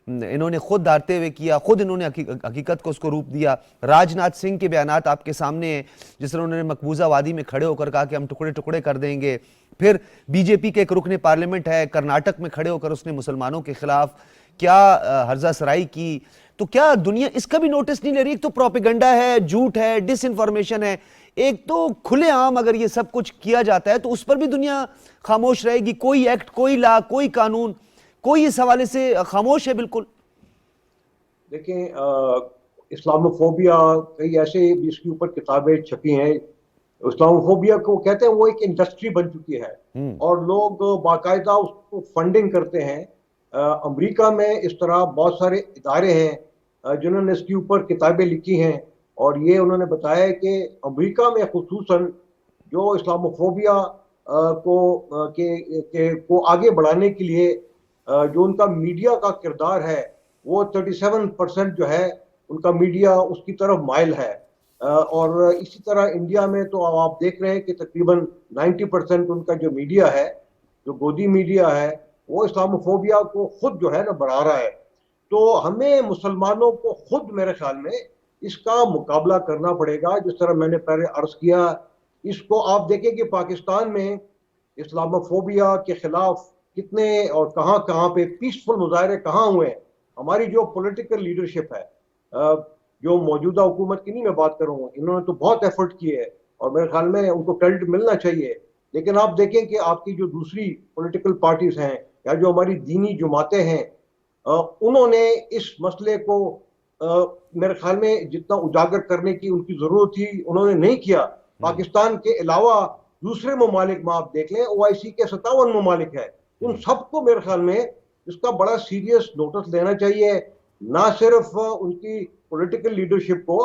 انہوں نے خود دھارتے ہوئے کیا، خود انہوں نے حقیقت کو اس کو روپ دیا. راج ناتھ سنگھ کے بیانات آپ کے سامنے ہیں، جس طرح انہوں نے مقبوضہ وادی میں کھڑے ہو کر کہا کہ ہم ٹکڑے ٹکڑے کر دیں گے. پھر بی جے پی کے ایک رکن پارلیمنٹ ہے کرناٹک میں، کھڑے ہو کر اس نے مسلمانوں کے خلاف کیا ہرزہ سرائی کی. تو کیا دنیا اس کا بھی نوٹس نہیں لے رہی؟ ایک تو پروپیگنڈا ہے، جھوٹ ہے، ڈس انفارمیشن ہے، ایک تو کھلے عام اگر یہ سب کچھ کیا جاتا ہے تو اس پر بھی دنیا خاموش رہے گی. کوئی ایکٹ، کوئی لا، کوئی قانون، کوئی اس حوالے سے خاموش ہے بالکل. دیکھیں، اسلاموفوبیا کئی ایسے اس کے اوپر کتابیں چھپی ہیں. اسلاموفوبیا کو کہتے ہیں وہ ایک انڈسٹری بن چکی ہے اور لوگ باقاعدہ اس کو فنڈنگ کرتے ہیں. امریکہ میں اس طرح بہت سارے ادارے ہیں جنہوں نے اس کے اوپر کتابیں لکھی ہیں، اور یہ انہوں نے بتایا کہ امریکہ میں خصوصاً جو اسلاموفوبیا کو آگے بڑھانے کے لیے جو ان کا میڈیا کا کردار ہے وہ 37% جو ہے ان کا میڈیا اس کی طرف مائل ہے. اور اسی طرح انڈیا میں تو آپ دیکھ رہے ہیں کہ تقریباً 90% ان کا جو میڈیا ہے، جو گودی میڈیا ہے، وہ اسلاموفوبیا کو خود جو ہے نا بڑھا رہا ہے. تو ہمیں مسلمانوں کو خود میرے خیال میں اس کا مقابلہ کرنا پڑے گا. جس طرح میں نے پہلے عرض کیا، اس کو آپ دیکھیں کہ پاکستان میں इस्लामोफोबिया के खिलाफ कितने और कहाँ कहाँ पे पीसफुल मुजाहरे कहाँ हुए हैं। हमारी जो पॉलिटिकल लीडरशिप है, जो मौजूदा हुकूमत की नहीं मैं बात करूँ, इन्होंने तो बहुत एफर्ट किए है और मेरे ख्याल में उनको क्रेडिट मिलना चाहिए। लेकिन आप देखें कि आपकी जो दूसरी पॉलिटिकल पार्टीज हैं या जो हमारी दीनी जमातें हैं, उन्होंने इस मसले को मेरे ख्याल में जितना उजागर करने की उनकी जरूरत थी उन्होंने नहीं किया। पाकिस्तान के अलावा दूसरे ममालिक में आप देख लें, OIC के 57 ममालिक है, उन सबको मेरे ख्याल में इसका बड़ा सीरियस नोटिस लेना चाहिए, ना सिर्फ उनकी पॉलिटिकल लीडरशिप को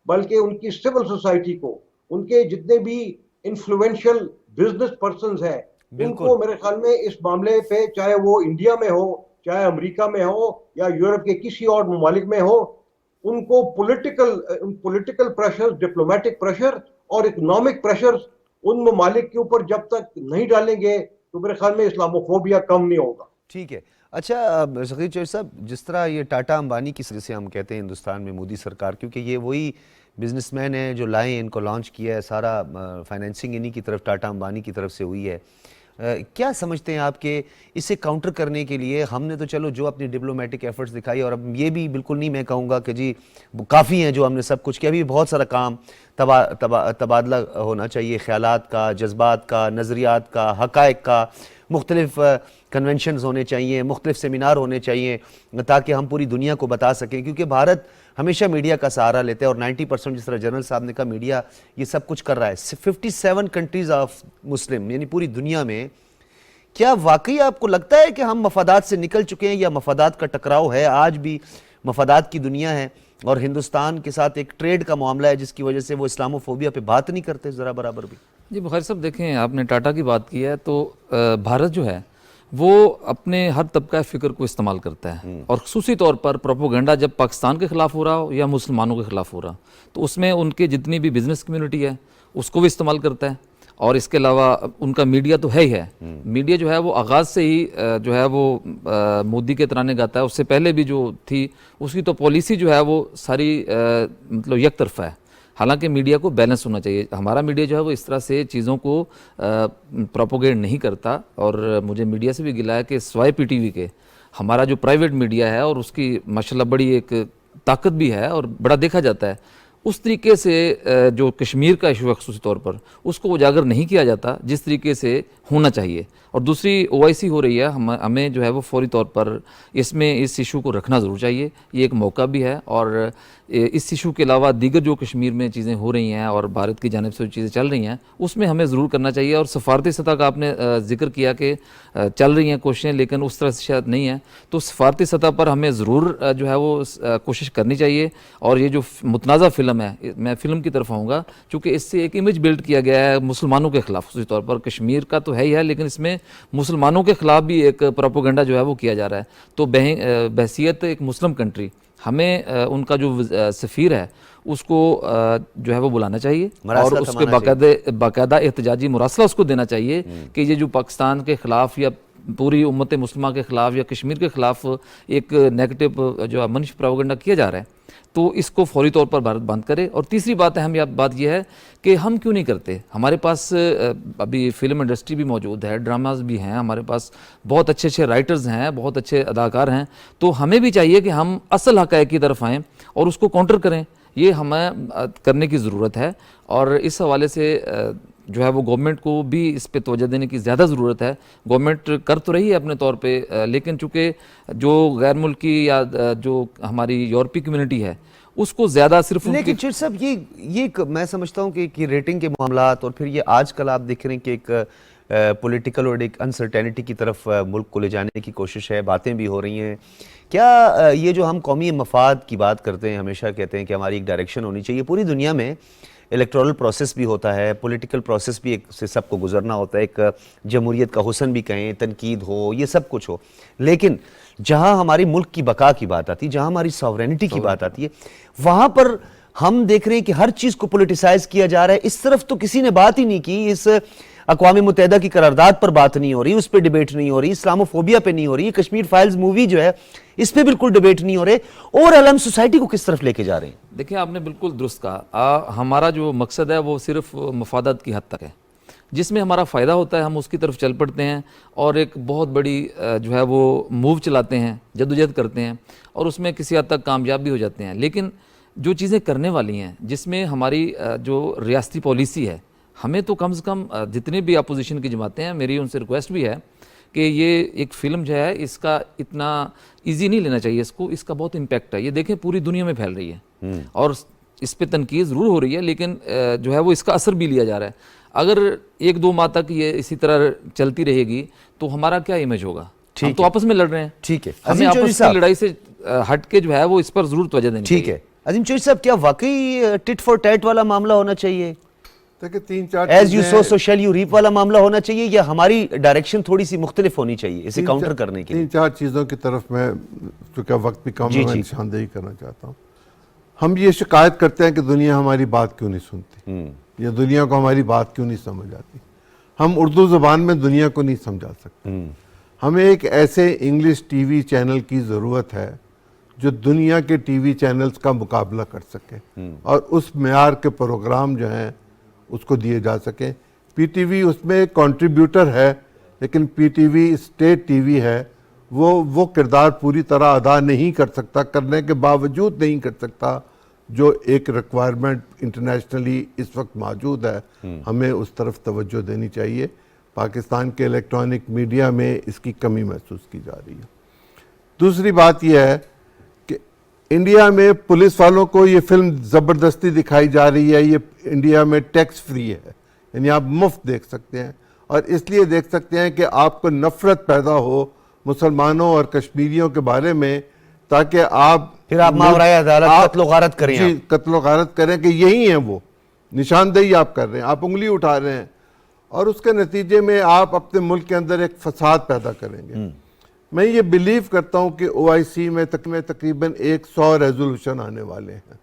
बल्कि उनकी सिविल सोसाइटी को, उनके जितने भी इन्फ्लुएंशियल बिजनेस पर्संस हैं उनको मेरे ख्याल में इस मामले पे, चाहे वो इंडिया में हो, चाहे अमेरिका में हो या यूरोप के किसी और ममालिक में हो, उनको पॉलिटिकल प्रेशर, डिप्लोमेटिक प्रेशर और इकोनॉमिक प्रेशर उन ममालिक के ऊपर जब तक नहीं डालेंगे तो मेरे ख्याल में इस्लामोफोबिया कम नहीं होगा। ठीक है। अच्छा ज़कीर चौधरी साहब, जिस तरह ये टाटा अंबानी की जिसे हम कहते हैं हिंदुस्तान में मोदी सरकार, क्योंकि ये वही बिजनेसमैन है जो लाए इनको लॉन्च किया है, सारा फाइनेंसिंग इन्हीं की तरफ, टाटा अंबानी की तरफ से हुई है। क्या समझते हैं आपके इसे काउंटर करने के लिए? हमने तो चलो जो अपनी डिप्लोमेटिक एफर्ट्स दिखाई, और अब ये भी बिल्कुल नहीं मैं कहूँगा कि जी काफ़ी हैं जो हमने सब कुछ किया, अभी बहुत सारा काम तबादला होना चाहिए, ख्यालात का, जज्बात का, नज़रियात का, हक़ाइक़ का, मुख्तलिफ कन्वेंशंस होने चाहिए, मुख्तलिफ सेमिनार होने चाहिए ताकि हम पूरी दुनिया को बता सकें, क्योंकि भारत हमेशा मीडिया का सहारा लेते हैं और 90% जिस तरह जनरल साहब ने कहा मीडिया ये सब कुछ कर रहा है। 57 कंट्रीज़ ऑफ मुस्लिम यानी पूरी दुनिया में, क्या वाकई आपको लगता है कि हम मफादात से निकल चुके हैं या मफादात का टकराव है? आज भी मफादात की दुनिया है और हिंदुस्तान के साथ एक ट्रेड का मामला है जिसकी वजह से वो इस्लामोफोबिया पे बात नहीं करते ज़रा बराबर भी। जी बुखारी साहब, देखें आपने टाटा की बात की है तो भारत जो है वो अपने हर तबका फ़िक्र को इस्तेमाल करता है, और ख़ुसूसी तौर पर प्रोपोगंडा जब पाकिस्तान के ख़िलाफ़ हो रहा हो या मुसलमानों के ख़िलाफ़ हो रहा तो उसमें उनके जितनी भी बिज़नेस कम्युनिटी है उसको भी इस्तेमाल करता है। और इसके अलावा उनका मीडिया तो है ही है, मीडिया जो है वो आगाज़ से ही जो है वो मोदी के तराने गाता है, उससे पहले भी जो थी उसकी तो पॉलिसी जो है वो सारी मतलब एक तरफा है। हालांकि मीडिया को बैलेंस होना चाहिए। हमारा मीडिया जो है वो इस तरह से चीज़ों को प्रोपोगेट नहीं करता, और मुझे मीडिया से भी गिला है कि सिवाय PTV के हमारा जो प्राइवेट मीडिया है और उसकी माशाल्लाह बड़ी एक ताकत भी है और बड़ा देखा जाता है, उस तरीके से जो कश्मीर का इशू है ख़ुसूसी तौर पर उसको उजागर नहीं किया जाता जिस तरीके से होना चाहिए। और दूसरी OIC हो रही है, हमें जो है वो फौरी तौर पर इसमें इस इशू को रखना ज़रूर चाहिए, ये एक मौका भी है। और इस इशू के अलावा दीगर जो कश्मीर में चीज़ें हो रही हैं और भारत की जानिब से जो चीज़ें चल रही हैं उसमें हमें ज़रूर करना चाहिए। और सफारती सतह का आपने जिक्र किया कि चल रही हैं कोशिशें, लेकिन उस तरह से शायद नहीं है, तो सफारती सतह पर हमें ज़रूर जो है वो कोशिश करनी चाहिए। और ये जो मुतनाज़ा फ़िल्म है, मैं फ़िल्म की तरफ आऊँगा, चूँकि इससे एक इमेज बिल्ड किया गया है मुसलमानों के ख़िलाफ़, ख़ुसूसी तौर पर कश्मीर का तो है ही है, लेकिन इसमें मुसलमानों के ख़िलाफ़ भी एक प्रोपोगंडा जो है वो किया जा रहा है। तो बहसीत एक मुस्लिम कंट्री हमें उनका जो सफ़ीर है उसको जो है वो बुलाना चाहिए और उसके बाकायदा एहतजाजी मुरासला उसको देना चाहिए कि ये जो पाकिस्तान के ख़िलाफ़ या पूरी उम्मत मुस्लिमा के ख़िलाफ़ या कश्मीर के ख़िलाफ़ एक नेगेटिव जो अमनश प्रोपेगेंडा किया जा रहा है तो इसको फौरी तौर पर भारत बंद करे। और तीसरी बात अहम बात यह है कि हम क्यों नहीं करते, हमारे पास अभी फिल्म इंडस्ट्री भी मौजूद है, ड्रामाज भी हैं, हमारे पास बहुत अच्छे अच्छे राइटर्स हैं, बहुत अच्छे अदाकार हैं, तो हमें भी चाहिए कि हम असल हक़ाइक़ की तरफ आएँ और उसको काउंटर करें, ये हमें करने की ज़रूरत है। और इस हवाले से जो है वो गवर्नमेंट को भी इस पे तवज्जो देने की ज़्यादा ज़रूरत है। गवर्नमेंट कर तो रही है अपने तौर पे, लेकिन चूँकि जो गैर मुल्की या जो हमारी यूरोपीय कम्युनिटी है उसको ज़्यादा सिर्फ, लेकिन चिट साहब ये मैं समझता हूँ कि रेटिंग के मामलात और फिर ये आजकल आप देख रहे हैं कि एक पॉलिटिकल और एक अनसर्टेनिटी की तरफ मुल्क को ले जाने की कोशिश है, बातें भी हो रही हैं। क्या ये जो हम कौमी मफाद की बात करते हैं, हमेशा कहते हैं कि हमारी एक डायरेक्शन होनी चाहिए, पूरी दुनिया में इलेक्टोरल प्रोसेस भी होता है, पॉलिटिकल प्रोसेस भी एक से सबको गुजरना होता है, एक जमहूरियत का हुस्न भी कहें, तनकीद हो, ये सब कुछ हो, लेकिन जहां हमारी मुल्क की बका की बात आती है, जहां हमारी सॉवरेनिटी की बात आती है, वहां पर हम देख रहे हैं कि हर चीज़ को पोलिटिसाइज किया जा रहा है। इस तरफ तो किसी ने बात ही नहीं की, इस अक़वाम मुत्तहिदा की करारदाद पर बात नहीं हो रही, उस पर डिबेट नहीं हो रही, इस्लामोफोबिया पे नहीं हो रही, कश्मीर फाइल्स मूवी जो है इस पे बिल्कुल डिबेट नहीं हो रहे, और हम सोसाइटी को किस तरफ लेके जा रहे हैं। देखिए आपने बिल्कुल दुरुस्त कहा, हमारा जो मकसद है वो सिर्फ मफादात की हद तक है, جس میں ہمارا فائدہ ہوتا ہے ہم اس کی طرف چل پڑتے ہیں اور ایک بہت بڑی جو ہے وہ موو چلاتے ہیں, جدوجہد کرتے ہیں اور اس میں کسی حد تک کامیاب بھی ہو جاتے ہیں. لیکن جو چیزیں کرنے والی ہیں جس میں ہماری جو ریاستی پالیسی ہے, ہمیں تو کم سے کم جتنے بھی اپوزیشن کی جماعتیں ہیں, میری ان سے ریکویسٹ بھی ہے کہ یہ ایک فلم جو ہے اس کا اتنا ایزی نہیں لینا چاہیے اس کو, اس کا بہت امپیکٹ ہے. یہ دیکھیں پوری دنیا میں پھیل رہی ہے اور اس پہ تنقید ضرور ہو رہی ہے, لیکن جو ہے وہ اس کا اثر بھی لیا جا رہا ہے. اگر 1-2 ماہ تک یہ اسی طرح چلتی رہے گی تو ہمارا کیا امیج ہوگا؟ ہم تو آپس میں لڑ رہے ہیں. ٹھیک ہے, ہمیں آپس کی لڑائی سے ہٹ کے جو ہے وہ اس پر ضرور توجہ دینی چاہیے. ٹھیک ہے. عظیم چودھری صاحب, کیا واقعی ٹٹ فار ٹیٹ والا معاملہ ہونا چاہیے, دیکھیں 3-4 ایز یو سو سوشل یو ریپ والا معاملہ ہونا چاہیے, یا ہماری ڈائریکشن تھوڑی سی مختلف ہونی چاہیے اسے کاؤنٹر کرنے کے لیے؟ 3-4 چیزوں کی طرف میں, چونکہ وقت بھی کم ہے, میں نشاندہی کرنا چاہتا ہوں. ہم یہ شکایت کرتے ہیں کہ دنیا ہماری بات کیوں نہیں سنتی, یا دنیا کو ہماری بات کیوں نہیں سمجھ آتی. ہم اردو زبان میں دنیا کو نہیں سمجھا سکتے. ہمیں ایک ایسے انگلش ٹی وی چینل کی ضرورت ہے جو دنیا کے ٹی وی چینلز کا مقابلہ کر سکے اور اس معیار کے پروگرام جو ہیں اس کو دیے جا سکیں. پی ٹی وی اس میں ایک کنٹریبیوٹر ہے, لیکن P T V state T V ہے, وہ کردار پوری طرح ادا نہیں کر سکتا, کرنے کے باوجود نہیں کر سکتا جو ایک ریکوائرمنٹ انٹرنیشنلی اس وقت موجود ہے. ہمیں اس طرف توجہ دینی چاہیے. پاکستان کے الیکٹرانک میڈیا میں اس کی کمی محسوس کی جا رہی ہے. دوسری بات یہ ہے کہ انڈیا میں پولیس والوں کو یہ فلم زبردستی دکھائی جا رہی ہے. یہ انڈیا میں ٹیکس فری ہے, یعنی آپ مفت دیکھ سکتے ہیں, اور اس لیے دیکھ سکتے ہیں کہ آپ کو نفرت پیدا ہو مسلمانوں اور کشمیریوں کے بارے میں, تاکہ پھر آپ ماورائے عدالت قتل و غارت کریں. جی, قتل و غارت کریں کہ یہی ہیں وہ, نشاندہی آپ کر رہے ہیں, آپ انگلی اٹھا رہے ہیں, اور اس کے نتیجے میں آپ اپنے ملک کے اندر ایک فساد پیدا کریں گے. میں یہ بلیو کرتا ہوں کہ او آئی سی میں تقریباً 100 ریزولوشن آنے والے ہیں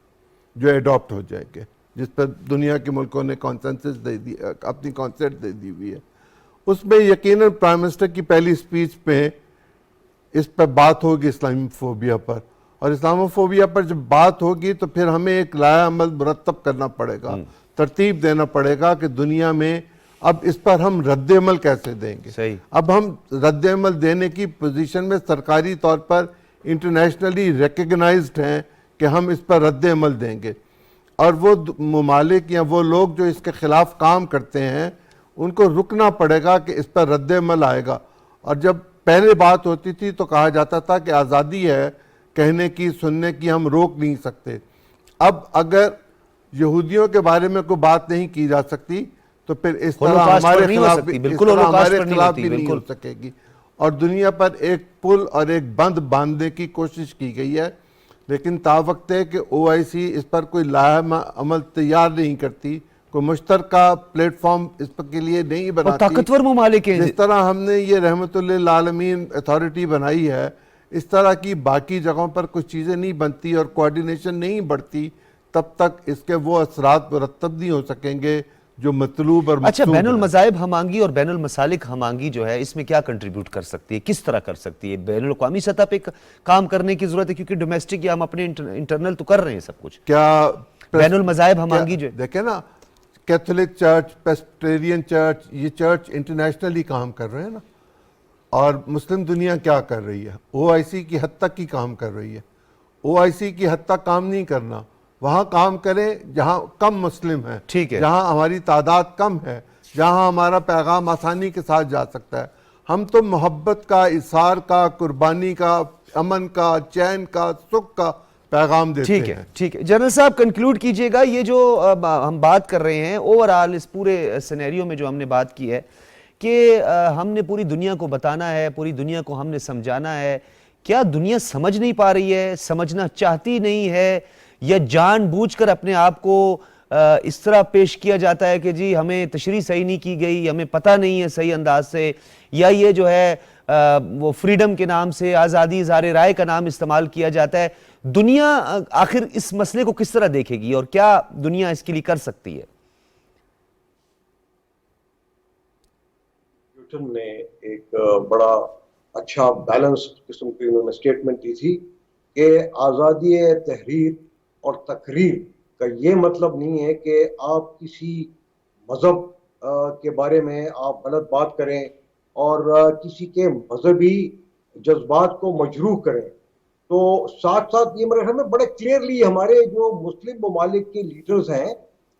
جو ایڈاپٹ ہو جائیں گے, جس پر دنیا کے ملکوں نے کانسنسس دے دی, اپنی کانسیپٹ دے دی ہوئی ہے. اس میں یقیناً پرائم منسٹر کی پہلی سپیچ پہ اس پر بات ہوگی اسلامی فوبیا پر, اور اسلامو فوبیا پر جب بات ہوگی تو پھر ہمیں ایک لائحہ عمل مرتب کرنا پڑے گا, ترتیب دینا پڑے گا کہ دنیا میں اب اس پر ہم رد عمل کیسے دیں گے. صحیح. اب ہم رد عمل دینے کی پوزیشن میں سرکاری طور پر انٹرنیشنلی ریکگنائزڈ ہیں کہ ہم اس پر رد عمل دیں گے, اور وہ ممالک یا وہ لوگ جو اس کے خلاف کام کرتے ہیں ان کو رکنا پڑے گا کہ اس پر رد عمل آئے گا. اور جب پہلے بات ہوتی تھی تو کہا جاتا تھا کہ آزادی ہے کہنے کی, سننے کی, ہم روک نہیں سکتے. اب اگر یہودیوں کے بارے میں کوئی بات نہیں کی جا سکتی تو پھر اس طرح ہمارے خلاف بھی نہیں ہو سکے گی. اور دنیا پر ایک پل اور ایک بند باندھنے کی کوشش کی گئی ہے, لیکن تاوقت ہے کہ او آئی سی اس پر کوئی لائحہ عمل تیار نہیں کرتی, کوئی مشترکہ پلیٹ فارم اس پر کے لیے نہیں بناتی. طاقتور ممالک ہیں, جس طرح ہم نے یہ رحمت للعالمین اتھارٹی بنائی ہے, اس طرح کی باقی جگہوں پر کچھ چیزیں نہیں بنتی اور کوارڈینیشن نہیں بڑھتی, تب تک اس کے وہ اثرات مرتب نہیں ہو سکیں گے جو مطلوب اور اچھا مقصود بین ہیں. المذاہب ہم آہنگی اور بین المسالک ہم آہنگی جو ہے اس میں کیا کنٹریبیوٹ کر سکتی ہے, کس طرح کر سکتی ہے؟ بین الاقوامی سطح پہ کام کرنے کی ضرورت ہے, کیونکہ ڈومیسٹک یا ہم اپنے انٹرنل تو کر رہے ہیں سب کچھ. کیا بین المذاہب ہم آہنگی جو دیکھیں نا, کیتھولک چرچ, پریسبیٹرین چرچ, یہ چرچ انٹرنیشنلی کام کر رہے ہیں نا, اور مسلم دنیا کیا کر رہی ہے؟ او آئی سی کی حد تک ہی کام کر رہی ہے. او آئی سی کی حد تک کام نہیں کرنا, وہاں کام کریں جہاں کم مسلم ہیں, ٹھیک ہے, جہاں ہماری تعداد کم ہے, جہاں ہمارا پیغام آسانی کے ساتھ جا سکتا ہے. ہم تو محبت کا, اظہار کا, قربانی کا, امن کا, چین کا, سکھ کا پیغام دیتے ہیں. ٹھیک ہے, ٹھیک ہے. جنرل صاحب کنکلوڈ کیجئے گا, یہ جو ہم بات کر رہے ہیں اوورآل اس پورے سینیریو میں جو ہم نے بات کی ہے کہ ہم نے پوری دنیا کو بتانا ہے, پوری دنیا کو ہم نے سمجھانا ہے, کیا دنیا سمجھ نہیں پا رہی ہے, سمجھنا چاہتی نہیں ہے, یا جان بوجھ کر اپنے آپ کو اس طرح پیش کیا جاتا ہے کہ جی ہمیں تشریح صحیح نہیں کی گئی, ہمیں پتہ نہیں ہے صحیح انداز سے, یا یہ جو ہے وہ فریڈم کے نام سے, آزادی اظہار رائے کا نام استعمال کیا جاتا ہے. دنیا آخر اس مسئلے کو کس طرح دیکھے گی اور کیا دنیا اس کے لیے کر سکتی ہے؟ نیوٹن نے ایک بڑا اچھا بیلنسڈ قسم کی انہوں نے اسٹیٹمنٹ دی تھی کہ آزادی تحریر اور تقریر کا یہ مطلب نہیں ہے کہ آپ کسی مذہب के बारे में आप गलत बात करें और किसी के मजहबी जज्बात को मजरूह करें, तो साथ साथ ये मेरे ख्याल में बड़े क्लियरली हमारे जो मुस्लिम ममालिक के लीडर्स हैं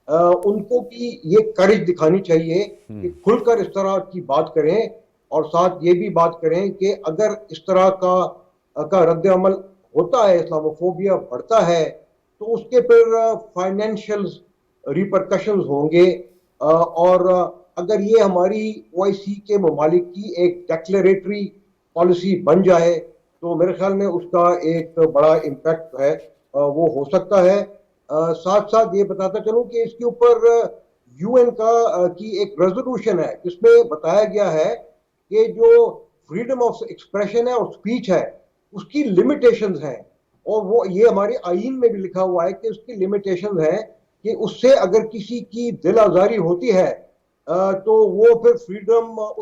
उनको भी ये करेज दिखानी चाहिए कि खुलकर इस तरह की बात करें, और साथ ये भी बात करें कि अगर इस तरह का रद्द अमल होता है, इस्लामोफोबिया बढ़ता है, तो उसके फिर फाइनेंशियल रिपरकशंस होंगे, और अगर ये हमारी OIC के ममालिक की एक डेक्लेरेटरी पॉलिसी बन जाए तो मेरे ख्याल में उसका एक बड़ा इम्पैक्ट है वो हो सकता है। साथ साथ ये बताता चलूं कि इसके ऊपर UN की एक रेजोल्यूशन है जिसमें बताया गया है कि जो फ्रीडम ऑफ एक्सप्रेशन है और स्पीच है उसकी लिमिटेशंस हैं, और वो ये हमारे आईन में भी लिखा हुआ है कि उसकी लिमिटेशंस हैं कि उससे अगर किसी की दिल आज़ारी होती है तो वो फिर उस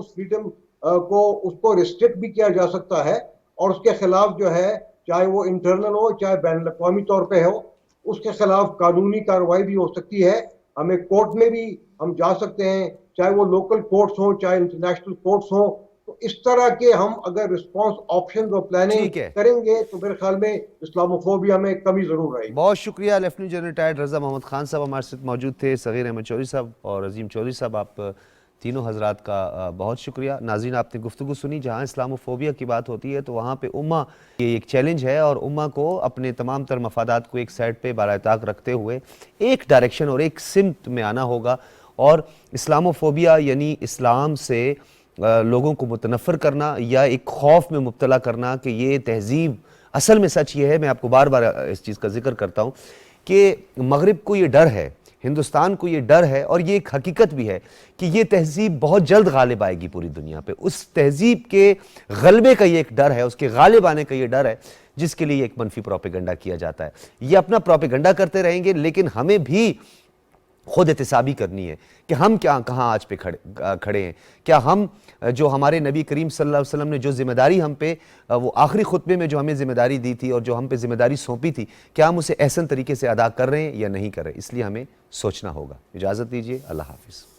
फ्रीडम को उसको रिस्ट्रिक्ट भी किया जा सकता है, और उसके खिलाफ जो है चाहे वो इंटरनल हो चाहे बैन अवी तौर पे हो, उसके खिलाफ कानूनी कार्रवाई भी हो सकती है। हमें कोर्ट में भी हम जा सकते हैं, चाहे वो लोकल कोर्ट्स हों चाहे इंटरनेशनल कोर्ट्स हों। तो इस तरह के हम अगर रिस्पांस ऑप्शंस और प्लानिंग ठीक है। करेंगे तो मेरे ख्याल में इस्लामोफोबिया में कमी जरूर आएगी। बहुत शुक्रिया लेफ्टिनेंट जनरल रिटायर्ड रज़ा मोहम्मद खान साहब हमारे साथ मौजूद थे, सगीर अहमद चौधरी साहब और अजीम चौधरी साहब, आप तीनों हजरात का बहुत शुक्रिया। नाज़रीन, आपने गुफ्तगू सुनी, जहाँ इस्लामोफोबिया की बात होती है तो वहाँ पे उम्मा ये एक चैलेंज है, और उम्मा को अपने तमाम तर मफादात को एक साइड पे बाराताक रखते हुए एक डायरेक्शन और एक सिमत में आना होगा। और इस्लामोफोबिया यानी इस्लाम से लोगों को मुतनफ़र करना या एक खौफ में मुब्तला करना कि ये तहज़ीब, असल में सच ये है, मैं आपको बार बार इस चीज़ का जिक्र करता हूँ कि मगरिब को ये डर है, हिंदुस्तान को ये डर है, और ये एक हकीकत भी है कि ये तहज़ीब बहुत जल्द गालिब आएगी पूरी दुनिया पे। उस तहज़ीब के गलबे का ये एक डर है, उसके गालिब आने का ये डर है, जिसके लिए एक मनफी प्रोपेगेंडा किया जाता है। ये अपना प्रोपेगेंडा करते रहेंगे, लेकिन हमें भी खुद एहतसाबी करनी है कि हम क्या कहाँ आज पे खड़े हैं। क्या हम जो हमारे नबी करीम सल्लल्लाहु अलैहि वसल्लम ने जो ज़िम्मेदारी हम पे वो आखिरी खुतबे में जो हमें ज़िम्मेदारी दी थी और जो हम पे ज़िम्मेदारी सौंपी थी, क्या हम उसे एहसन तरीके से अदा कर रहे हैं या नहीं कर रहे हैं। इसलिए हमें सोचना होगा। इजाज़त दीजिए, अल्लाह हाफ़िज़।